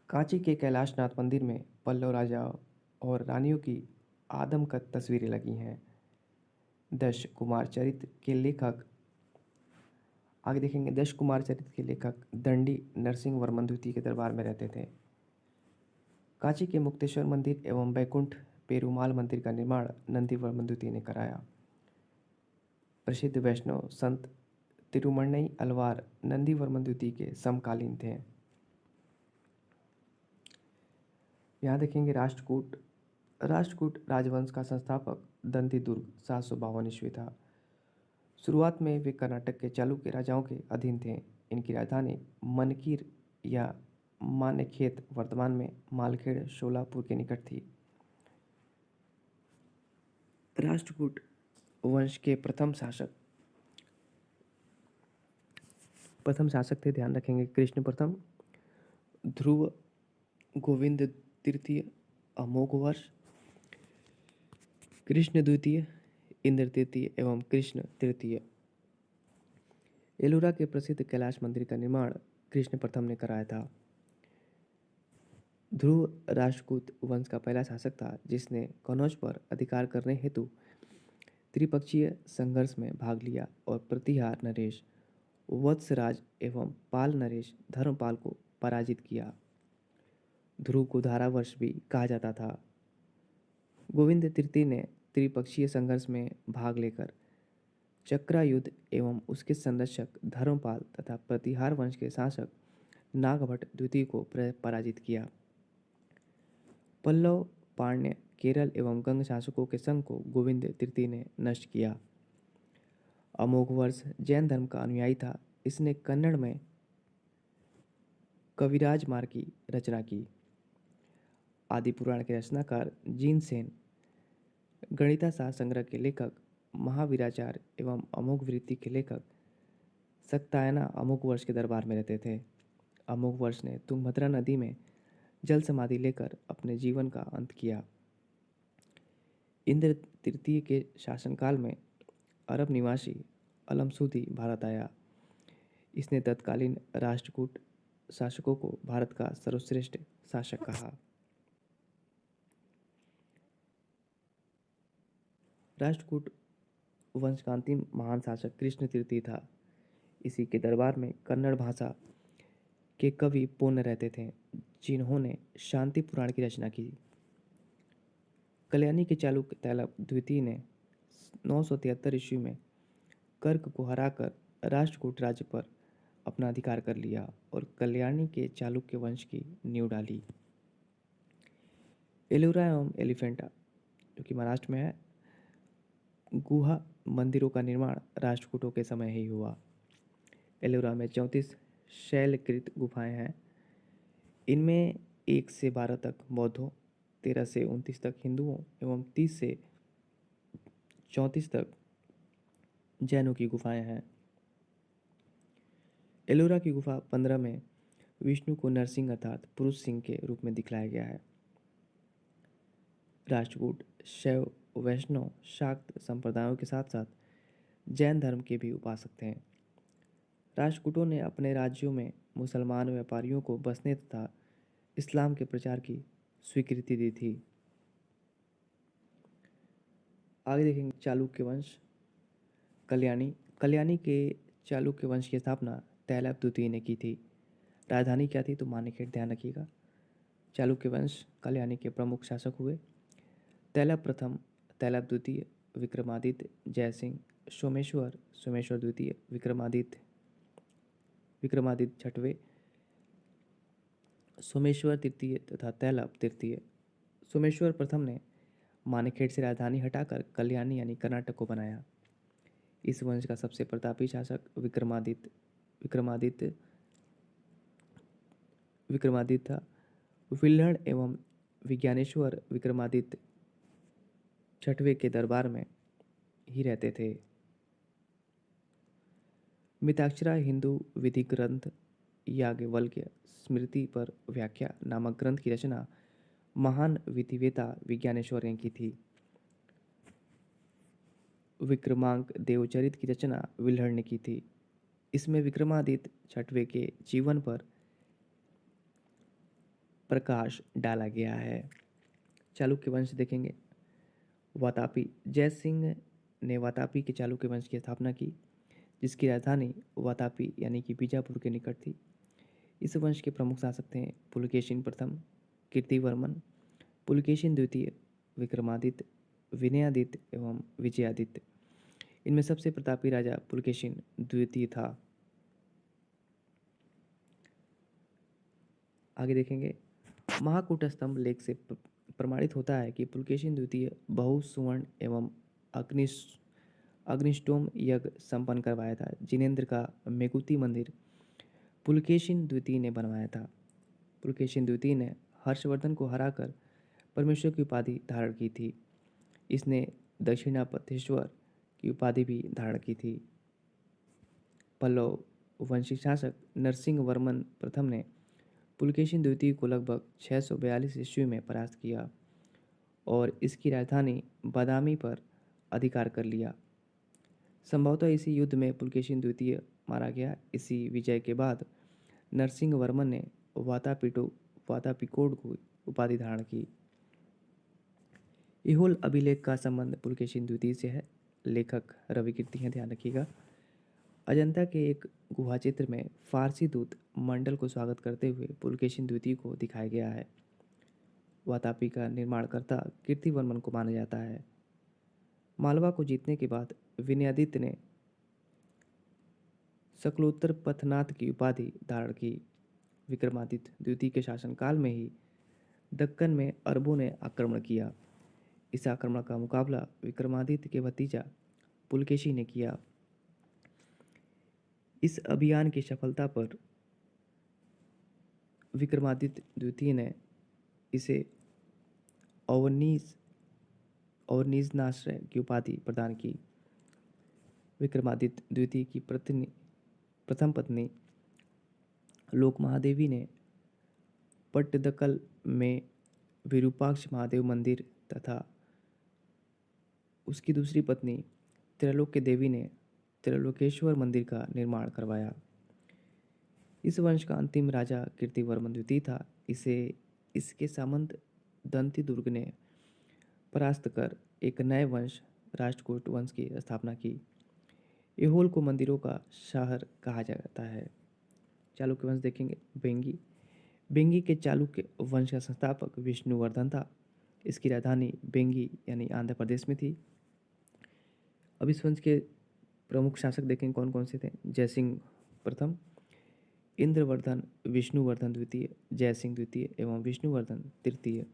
कांची के कैलाशनाथ मंदिर में पल्लव राजाओं और रानियों की आदमकद तस्वीरें लगी हैं। दश कुमार चरित्र के लेखक आगे देखेंगे। दश कुमार चरित्र के लेखक दंडी नरसिंह वर्मन द्वितीय के दरबार में रहते थे। कांची के मुक्तेश्वर मंदिर एवं बैकुंठ पेरुमाल मंदिर का निर्माण नंदी वर्मन द्वितीय ने कराया। प्रसिद्ध वैष्णव संत तिरुमण्णई अलवार नंदी वर्मन द्वितीय के समकालीन थे। यहाँ देखेंगे राष्ट्रकूट राजवंश का संस्थापक दंतीदुर्ग 752 ईस्वी था। शुरुआत में वे कर्नाटक के चालुक्य राजाओं के अधीन थे। इनकी राजधानी मनकीर या मानेखेत वर्तमान में मालखेड़ शोलापुर के निकट थी। राष्ट्रकूट वंश के प्रथम शासक थे, ध्यान रखेंगे कृष्ण प्रथम, ध्रुव गोविंद तृतीय, अमोघ वर्ष, कृष्ण द्वितीय, इंद्र तृतीय एवं कृष्ण तृतीय। एलोरा के प्रसिद्ध कैलाश मंदिर का निर्माण कृष्ण प्रथम ने कराया था। ध्रुव राष्ट्रकूट वंश का पहला शासक था जिसने कनौज पर अधिकार करने हेतु त्रिपक्षीय संघर्ष में भाग लिया और प्रतिहार नरेश वत्सराज एवं पाल नरेश धर्मपाल को पराजित किया। ध्रुव को धारावर्ष भी कहा जाता था। गोविंद तृतीय ने त्रिपक्षीय संघर्ष में भाग लेकर चक्रा युद्ध एवं उसके संरक्षक धर्मपाल तथा प्रतिहार वंश के शासक नागभट्ट द्वितीय को पराजित किया। पल्लव, पांड्य, केरल एवं गंग शासकों के संघ को गोविंद तृतीय ने नष्ट किया। अमोघ वर्ष जैन धर्म का अनुयायी था। इसने कन्नड़ में कविराज मार की रचना की। आदि पुराण के रचनाकार जीनसेन, गणितासार संग्रह के लेखक महावीराचार्य एवं अमोघ वृत्ति के लेखक सक्तायना अमोघ वर्ष के दरबार में रहते थे। अमोघ वर्ष ने तुंगभद्रा नदी में जल समाधि लेकर अपने जीवन का अंत किया। इंद्र तृतीय के शासनकाल में अरब निवासी अलमसूदी भारत आया। इसने तत्कालीन राष्ट्रकूट शासकों को भारत का सर्वश्रेष्ठ शासक कहा। राष्ट्रकूट वंश का अंतिम महान शासक कृष्ण तृतीय था। इसी के दरबार में कन्नड़ भाषा के कवि पोन्न रहते थे, जिन्होंने शांति पुराण की रचना की। कल्याणी के चालुक्य तैलप द्वितीय ने 973 ईस्वी में कर्क को हराकर राष्ट्रकूट राज्य पर अपना अधिकार कर लिया और कल्याणी के चालुक्य वंश की नींव डाली। एलोरा एवं एलिफेंटा, जो कि महाराष्ट्र में है, गुहा मंदिरों का निर्माण राष्ट्रकूटों के समय ही हुआ। एलोरा में 34 शैलकृत गुफाएं हैं। इनमें 1 से 12 तक बौद्धों, 13 से 29 तक हिंदुओं एवं 30 से 34 तक जैनों की गुफाएं हैं। एलोरा की गुफा 15 में विष्णु को नरसिंह अर्थात पुरुष सिंह के रूप में दिखलाया गया है। राष्ट्रकूट शैव, वैष्णव, शाक्त संप्रदायों के साथ साथ जैन धर्म के भी उपासक थे। राष्ट्रकूटों ने अपने राज्यों में मुसलमान व्यापारियों को बसने तथा इस्लाम के प्रचार की स्वीकृति दी थी। आगे देखेंगे चालुक्य वंश। कल्याणी के चालुक्य वंश की स्थापना तैलप द्वितीय ने की थी। राजधानी क्या थी तो मानेखेड़, ध्यान रखिएगा। चालुक्य वंश कल्याणी के प्रमुख शासक हुए तैलप प्रथम, तैलप द्वितीय, विक्रमादित्य, जयसिंह, सोमेश्वर द्वितीय, विक्रमादित्य छठवें, सोमेश्वर तृतीय तथा तैलप तृतीय। सोमेश्वर प्रथम ने मानेखेड़ से राजधानी हटाकर कल्याणी यानी कर्नाटक को बनाया। इस वंश का सबसे प्रतापी शासक विक्रमादित्य था। विल्हण एवं विज्ञानेश्वर विक्रमादित्य छठवें के दरबार में ही रहते थे। मिताक्षरा हिंदू विधि ग्रंथ याज्ञवल्क्य स्मृति पर व्याख्या नामक ग्रंथ की रचना महान विधिवेता विज्ञानेश्वर ने की थी। विक्रमांक देवचरित की रचना विल्हण ने की थी। इसमें विक्रमादित्य छठवें के जीवन पर प्रकाश डाला गया है। चालुक्य वंश देखेंगे। वातापी, जयसिंह ने वातापी के चालुक्य वंश की स्थापना की, जिसकी राजधानी वातापी यानी कि बीजापुर के निकट थी। इस वंश के प्रमुख शासक थे पुलकेशिन प्रथम, कीर्तिवर्मन, पुलकेशिन द्वितीय, विक्रमादित्य, विनयादित्य एवं विजयादित्य। इनमें सबसे प्रतापी राजा पुलकेशिन द्वितीय था। आगे देखेंगे। महाकूट स्तंभ लेख से प्रमाणित होता है कि पुलकेशिन द्वितीय बहु सुवर्ण एवं अग्निष्टोम यज्ञ संपन्न करवाया था। जिनेंद्र का मेगुती मंदिर पुलकेशिन द्वितीय ने बनवाया था। पुलकेशिन द्वितीय ने हर्षवर्धन को हराकर परमेश्वर की उपाधि धारण की थी। इसने दक्षिणापथेश्वर की उपाधि भी धारण की थी। पल्लव वंशी शासक नरसिंह वर्मन प्रथम ने पुलकेशिन द्वितीय को लगभग 642 ईस्वी में परास्त किया और इसकी राजधानी बादामी पर अधिकार कर लिया। संभवतः इसी युद्ध में पुलकेशिन द्वितीय मारा गया। इसी विजय के बाद नरसिंह वर्मन ने वातापिकोड को उपाधि धारण की। इहोल अभिलेख का संबंध पुलकेशिन द्वितीय से है। लेखक रविकीर्ति हैं, ध्यान रखिएगा। अजंता के एक गुहा चित्र में फारसी दूत मंडल को स्वागत करते हुए पुलकेशिन द्वितीय को दिखाया गया है। वातापी का निर्माणकर्ता कीर्तिवर्मन को माना जाता है। मालवा को जीतने के बाद विनयादित्य ने शकलोत्तर पथनाथ की उपाधि धारण की। विक्रमादित्य द्वितीय के शासनकाल में ही दक्कन में अरबों ने आक्रमण किया। इस आक्रमण का मुकाबला विक्रमादित्य के भतीजा पुलकेशी ने किया। इस अभियान की सफलता पर विक्रमादित्य द्वितीय ने इसे अवनीजनाश्रय की उपाधि प्रदान की। विक्रमादित्य द्वितीय की प्रथम पत्नी लोकमहादेवी ने पट्टदकल में विरूपाक्ष महादेव मंदिर तथा उसकी दूसरी पत्नी त्रैलोक्य देवी ने त्रैलोकेश्वर मंदिर का निर्माण करवाया। इस वंश का अंतिम राजा कीर्तिवर्मन द्वितीय था। इसके सामंत दंती दुर्ग ने परास्त कर एक नए वंश राष्ट्रकूट वंश की स्थापना की। ऐहोल को मंदिरों का शहर कहा जाता है। चालुक्य वंश देखेंगे। बेंगी के चालुक्य वंश का संस्थापक विष्णुवर्धन था। इसकी राजधानी बेंगी यानी आंध्र प्रदेश में थी। अब इस वंश के प्रमुख शासक देखेंगे कौन कौन से थे। जयसिंह प्रथम, इंद्रवर्धन, विष्णुवर्धन द्वितीय, जयसिंह द्वितीय एवं विष्णुवर्धन तृतीय।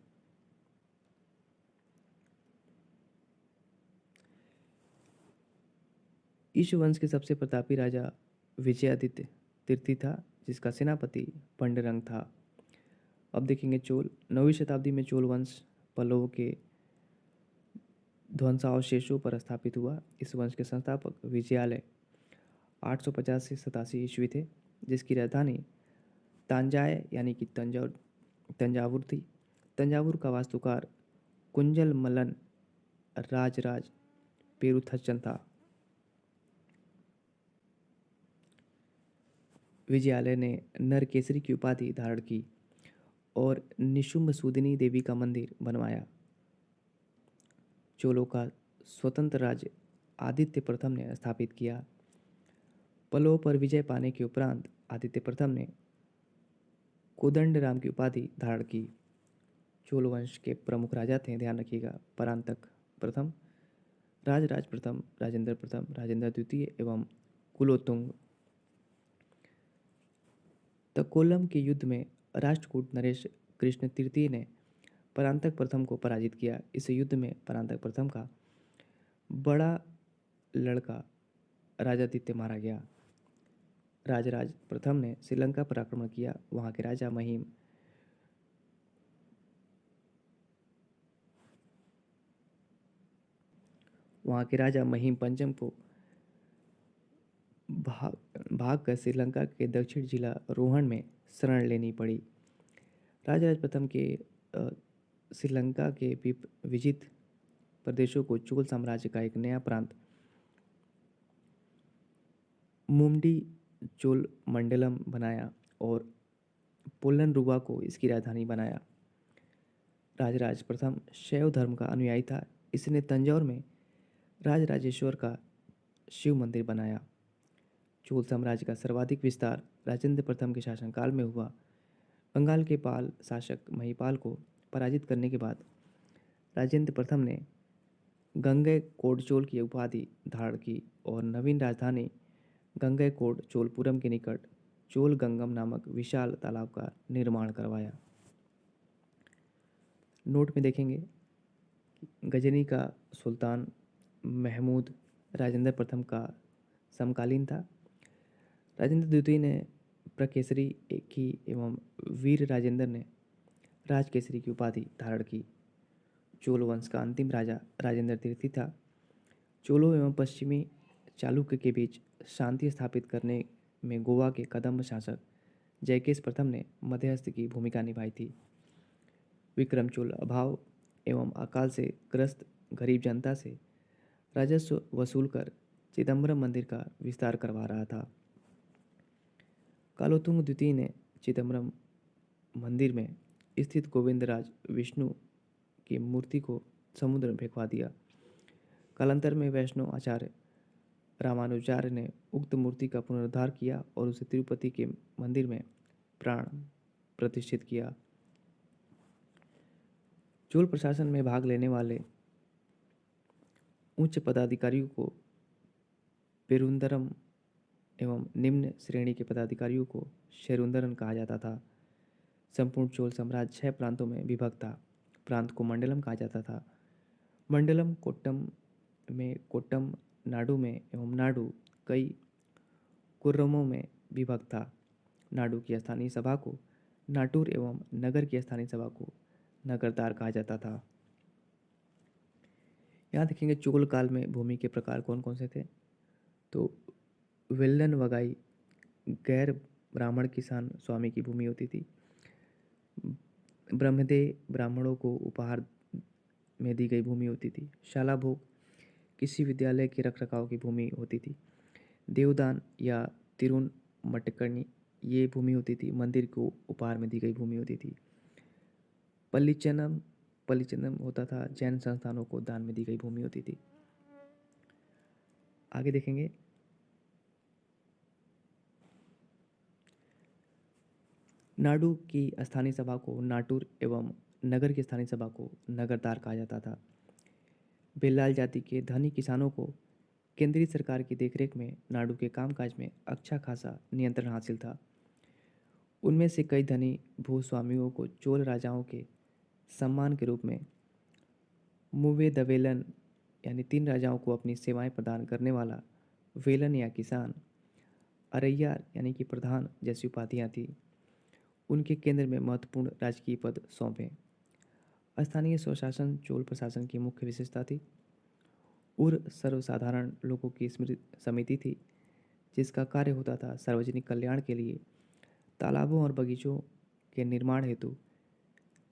इस वंश के सबसे प्रतापी राजा विजयादित्य तृतीय था, जिसका सेनापति पंडरंग था। अब देखेंगे चोल। 9वीं शताब्दी में चोल वंश पल्लवों के ध्वंसावशेषों पर स्थापित हुआ। इस वंश के संस्थापक विजयालय 850 से 87 ईस्वी थे, जिसकी राजधानी तांजाय यानी कि तंजावुर थी। तंजावुर का वास्तुकार कुंजल मल्लन राजराज पेरुथचन था। विजयालय ने नरकेसरी की उपाधि धारण की और निशुंभ सूदिनी देवी का मंदिर बनवाया। चोलों का स्वतंत्र राज्य आदित्य प्रथम ने स्थापित किया। पल्लवों पर विजय पाने के उपरांत आदित्य प्रथम ने कोदंडराम की उपाधि धारण की। चोल वंश के प्रमुख राजा थे, ध्यान रखिएगा, परांतक प्रथम, राजराज प्रथम, राजेंद्र द्वितीय एवं कुलोत्तुंग। तकोलम के युद्ध में राष्ट्रकूट नरेश कृष्ण तृतीय ने परांतक प्रथम को पराजित किया। इस युद्ध में परांतक प्रथम का बड़ा लड़का राजादित्य मारा गया। राजराज प्रथम ने श्रीलंका पर आक्रमण किया। वहां के राजा महिम पंचम को भाग कर श्रीलंका के दक्षिण जिला रोहण में शरण लेनी पड़ी। राजराज प्रथम के श्रीलंका के विजित प्रदेशों को चोल साम्राज्य का एक नया प्रांत मुमडी चोल मंडलम बनाया और पोलनरुवा को इसकी राजधानी बनाया। राजराज प्रथम शैव धर्म का अनुयायी था। इसने तंजौर में राजराजेश्वर का शिव मंदिर बनाया। चोल साम्राज्य का सर्वाधिक विस्तार राजेंद्र प्रथम के शासनकाल में हुआ। बंगाल के पाल शासक महिपाल को पराजित करने के बाद राजेंद्र प्रथम ने गंगैकोंड चोल की उपाधि धारण की और नवीन राजधानी गंगैकोंड चोलपुरम के निकट चोल गंगम नामक विशाल तालाब का निर्माण करवाया। नोट में देखेंगे गजनी का सुल्तान महमूद राजेंद्र प्रथम का समकालीन था। राजेंद्र द्वितीय ने प्रकेसरी की एवं वीर राजेंद्र ने राजकेसरी की उपाधि धारण की। चोल वंश का अंतिम राजा राजेंद्र तृतीय था। चोलों एवं पश्चिमी चालुक्य के बीच शांति स्थापित करने में गोवा के कदम्ब शासक जयकेश प्रथम ने मध्यस्थ की भूमिका निभाई थी। विक्रम चोल अभाव एवं अकाल से ग्रस्त गरीब जनता से राजस्व वसूल कर चिदम्बरम मंदिर का विस्तार करवा रहा था। कालोतुंग द्वितीय ने चिदम्बरम मंदिर में स्थित गोविंदराज विष्णु की मूर्ति को समुद्र में फेंकवा दिया। कालांतर में वैष्णव आचार्य रामानुजाचार्य ने उक्त मूर्ति का पुनरुद्धार किया और उसे तिरुपति के मंदिर में प्राण प्रतिष्ठित किया। चोल प्रशासन में भाग लेने वाले उच्च पदाधिकारियों को पेरुंदरम एवं निम्न श्रेणी के पदाधिकारियों को शेरुंदरन कहा जाता था। संपूर्ण चोल साम्राज्य 6 प्रांतों में विभक्त था। प्रांत को मंडलम कहा जाता था। मंडलम कोट्टम में कोट्टम, नाडु में एवं नाडु कई कुर्रमों में विभक्त था। नाडु की स्थानीय सभा को नाटुर एवं नगर की स्थानीय सभा को नगरदार कहा जाता था। यहाँ देखेंगे चोल काल में भूमि के प्रकार कौन कौन से थे। तो वेल्लन वगाई गैर ब्राह्मण किसान स्वामी की भूमि होती थी। ब्रह्मदेय ब्राह्मणों को उपहार में दी गई भूमि होती थी। शाला भोग किसी विद्यालय के रखरखाव की भूमि होती थी। देवदान या तिरुन मटकर्णी ये भूमि होती थी। मंदिर को उपहार में दी गई भूमि होती थी। पल्लीचनम होता था। जैन संस्थानों को दान में दी गई भूमि होती थी। आगे देखेंगे नाडु की स्थानीय सभा को नाटुर एवं नगर की स्थानीय सभा को नगरदार कहा जाता था। बेल्लाल जाति के धनी किसानों को केंद्रीय सरकार की देखरेख में नाडु के कामकाज में अच्छा खासा नियंत्रण हासिल था। उनमें से कई धनी भूस्वामियों को चोल राजाओं के सम्मान के रूप में मुवेदवेलन यानी 3 राजाओं को अपनी सेवाएं प्रदान करने वाला वेलन या किसान, अरैयार यानी कि प्रधान जैसी उपाधियां थी। उनके केंद्र में महत्वपूर्ण राजकीय पद सौंपे। स्थानीय स्वशासन चोल प्रशासन की मुख्य विशेषता थी। उर सर्वसाधारण लोगों की समिति थी जिसका कार्य होता था सार्वजनिक कल्याण के लिए तालाबों और बगीचों के निर्माण हेतु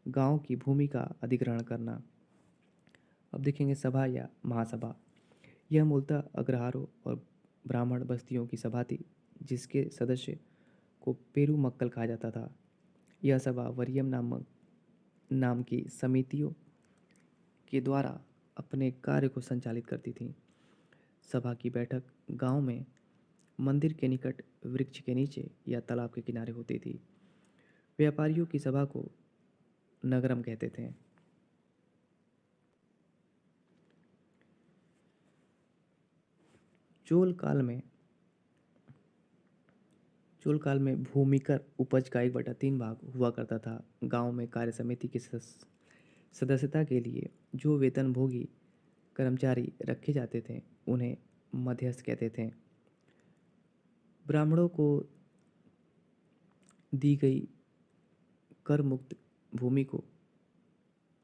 गांव की भूमि का अधिग्रहण करना। अब देखेंगे सभा या महासभा। यह मूलतः अग्रहारों और ब्राह्मण बस्तियों की सभा थी जिसके सदस्य को पेरू मक्कल कहा जाता था। यह सभा वरियम नाम की समितियों के द्वारा अपने कार्य को संचालित करती थी। सभा की बैठक गांव में मंदिर के निकट वृक्ष के नीचे या तालाब के किनारे होती थी। व्यापारियों की सभा को नगरम कहते थे। चोल काल में भूमिकर उपज का 1/3 भाग हुआ करता था। गांव में कार्य समिति की सदस्यता के लिए जो वेतनभोगी कर्मचारी रखे जाते थे उन्हें मध्यस्थ कहते थे। ब्राह्मणों को दी गई कर मुक्त भूमि को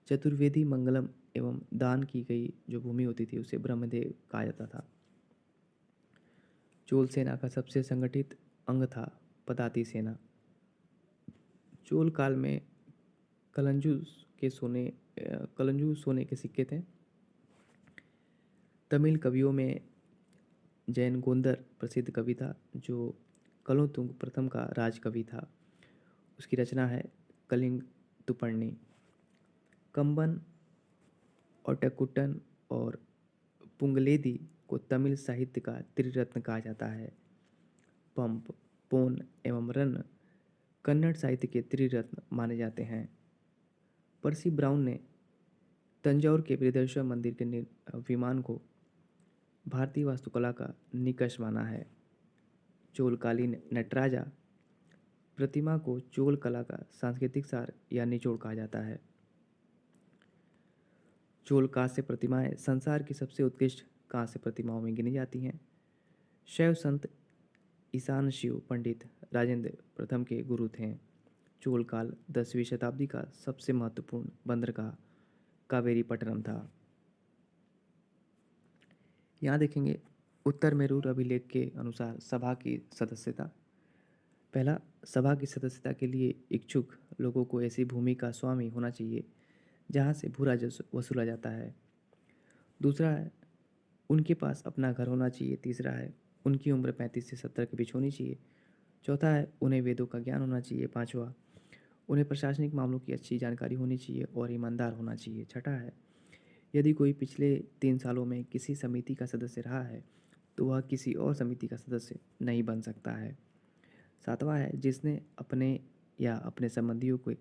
चतुर्वेदी मंगलम एवं दान की गई जो भूमि होती थी उसे ब्रह्मदेव कहा जाता था। चोल सेना का सबसे संगठित अंग था पदाती सेना। चोल काल में कलंजू सोने के सिक्के थे। तमिल कवियों में जैन गोंदर प्रसिद्ध कवि था जो कलोतुंग प्रथम का राजकवि था। उसकी रचना है कलिंग तुपर्णी। कंबन, ओटकुट्टन और पुंगलेदी को तमिल साहित्य का त्रिरत्न कहा जाता है। पंप, पोन एवं रन कन्नड़ साहित्य के त्रिरत्न माने जाते हैं। पर्सी ब्राउन ने तंजौर के बृहदेश्वर मंदिर के विमान को भारतीय वास्तुकला का निकष माना है। चोलकालीन नटराजा प्रतिमा को चोल कला का सांस्कृतिक सार या निचोड़ कहा जाता है। चोल कांस्य प्रतिमाएं संसार की सबसे उत्कृष्ट कांस्य प्रतिमाओं में गिनी जाती हैं। शैव संत ईशान शिव पंडित राजेंद्र प्रथम के गुरु थे। चोल काल 10वीं शताब्दी का सबसे महत्वपूर्ण बंदरगाह कावेरी पट्टनम था। यहाँ देखेंगे उत्तर मेरूर अभिलेख के अनुसार सभा की सदस्यता। पहला, सभा की सदस्यता के लिए इच्छुक लोगों को ऐसी भूमि का स्वामी होना चाहिए जहाँ से भू राजस्व वसूला जाता है। दूसरा है उनके पास अपना घर होना चाहिए। तीसरा है उनकी उम्र 35 से 70 के बीच होनी चाहिए। चौथा है उन्हें वेदों का ज्ञान होना चाहिए। पांचवा, उन्हें प्रशासनिक मामलों की अच्छी जानकारी होनी चाहिए और ईमानदार होना चाहिए। छठा है यदि कोई पिछले 3 सालों में किसी समिति का सदस्य रहा है तो वह किसी और समिति का सदस्य नहीं बन सकता है। 7वां है, जिसने अपने या अपने संबंधियों के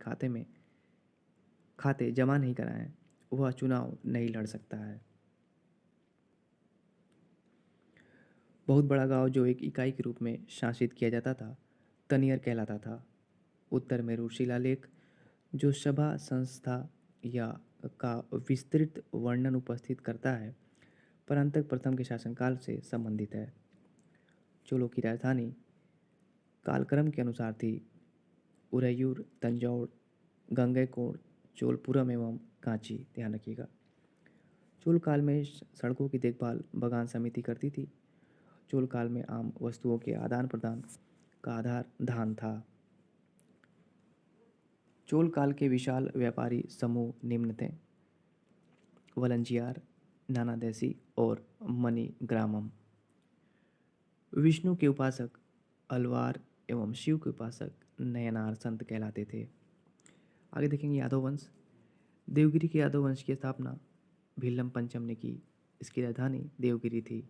खाते जमा नहीं कराए, वह चुनाव नहीं लड़ सकता है। बहुत बड़ा गांव जो एक इकाई के रूप में शासित किया जाता था, तनियर कहलाता था। उत्तर में शिलालेख जो सभा संस्था या का विस्तृत वर्णन उपस्थित करता है, परांतक प्रथम के शासनकाल से संबंधित है। चोलों की राजधानी कालक्रम के अनुसार थी उरैयूर, तंजौर, गंगैकोंड, चोलपुरम एवं कांची। ध्यान रखिएगा। चोल काल में सड़कों की देखभाल बगान समिति करती थी। चोल काल में आम वस्तुओं के आदान प्रदान का आधार धान था। चोल काल के विशाल व्यापारी समूह निम्न थे: वलंजियार, नानादेसी और मणिग्रामम। विष्णु के उपासक अलवार एवं शिव के उपासक नयनार संत कहलाते थे। आगे देखेंगे यादव वंश। देवगिरी के यादव वंश की स्थापना भीलम पंचम ने की। इसकी राजधानी देवगिरी थी।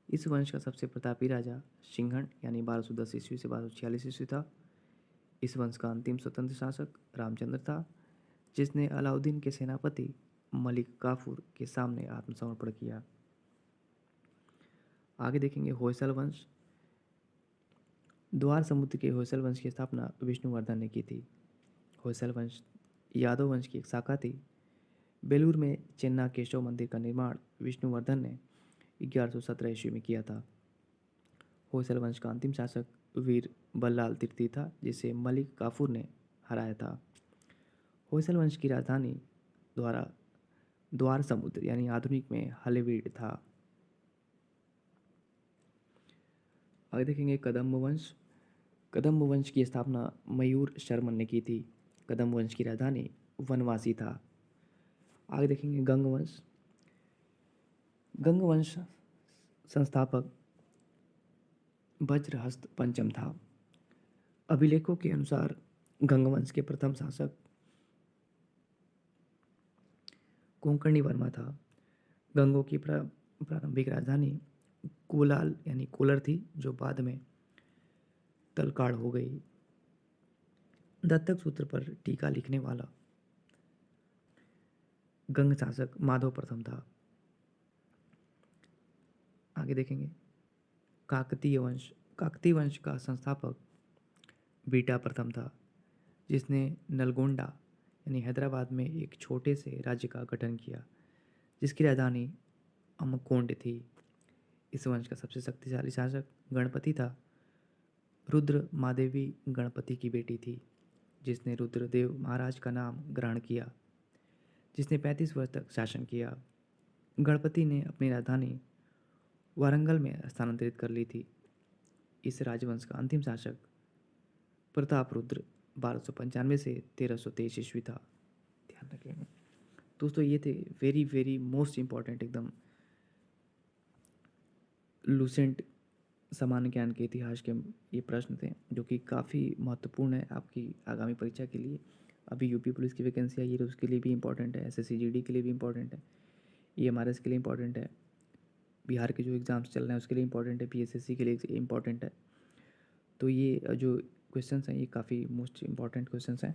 इस वंश का सबसे प्रतापी राजा सिंघन यानी 1210 ईस्वी से 1246 ईस्वी था। इस वंश का अंतिम स्वतंत्र शासक रामचंद्र था, जिसने अलाउद्दीन के सेनापति मलिक काफूर के सामने आत्मसमर्पण किया। आगे देखेंगे होयसल वंश। द्वार समुद्र के होयसल वंश की स्थापना विष्णुवर्धन ने की थी। होयसल वंश यादव वंश की एक शाखा थी। बेलूर में चेन्ना केशव मंदिर का निर्माण विष्णुवर्धन ने 1117 ईस्वी में किया था। होयसल वंश का अंतिम शासक वीर बल्लाल तृतीय था, जिसे मलिक काफूर ने हराया था। होयसल वंश की राजधानी द्वार समुद्र यानी आधुनिक में हलेवीड था। आगे देखेंगे कदम्ब वंश। कदम्ब वंश की स्थापना मयूर शर्मन ने की थी। कदम्ब वंश की राजधानी वनवासी था। आगे देखेंगे गंग वंश। गंग वंश संस्थापक वज्रहस्त पंचम था। अभिलेखों के अनुसार गंग वंश के प्रथम शासक कोंकणी वर्मा था। गंगों की प्रारंभिक राजधानी कोलाल यानी कोलर थी, जो बाद में तलकाड़ हो गई। दत्तक सूत्र पर टीका लिखने वाला गंग शासक माधव प्रथम था। आगे देखेंगे काकतीय वंश। काकतीय वंश का संस्थापक बीटा प्रथम था, जिसने नलगोंडा यानी हैदराबाद में एक छोटे से राज्य का गठन किया, जिसकी राजधानी अमकोंड थी। इस वंश का सबसे शक्तिशाली शासक गणपति था। रुद्र मादेवी गणपति की बेटी थी, जिसने रुद्रदेव महाराज का नाम ग्रहण किया, जिसने 35 वर्ष तक शासन किया। गणपति ने अपनी राजधानी वारंगल में स्थानांतरित कर ली थी। इस राजवंश का अंतिम शासक प्रताप रुद्र 1295 से 1323 ईस्वी था। ध्यान रखेंगे दोस्तों। ये थे वेरी वेरी मोस्ट इम्पॉर्टेंट, एकदम लूसेंट सामान्य ज्ञान के इतिहास के ये प्रश्न थे, जो कि काफ़ी महत्वपूर्ण है आपकी आगामी परीक्षा के लिए। अभी यूपी पुलिस की वैकेंसी आई है, तो उसके लिए भी इम्पॉर्टेंट है। एसएससी जीडी के लिए भी इम्पॉर्टेंट है। ईएमआरएस के लिए इम्पॉर्टेंट है। बिहार के जो एग्ज़ाम्स चल रहे हैं उसके लिए इम्पॉर्टेंट है। पीएसएससी के लिए इम्पॉर्टेंट है। तो ये जो क्वेश्चंस हैं, ये काफ़ी मोस्ट इम्पॉर्टेंट क्वेश्चंस हैं।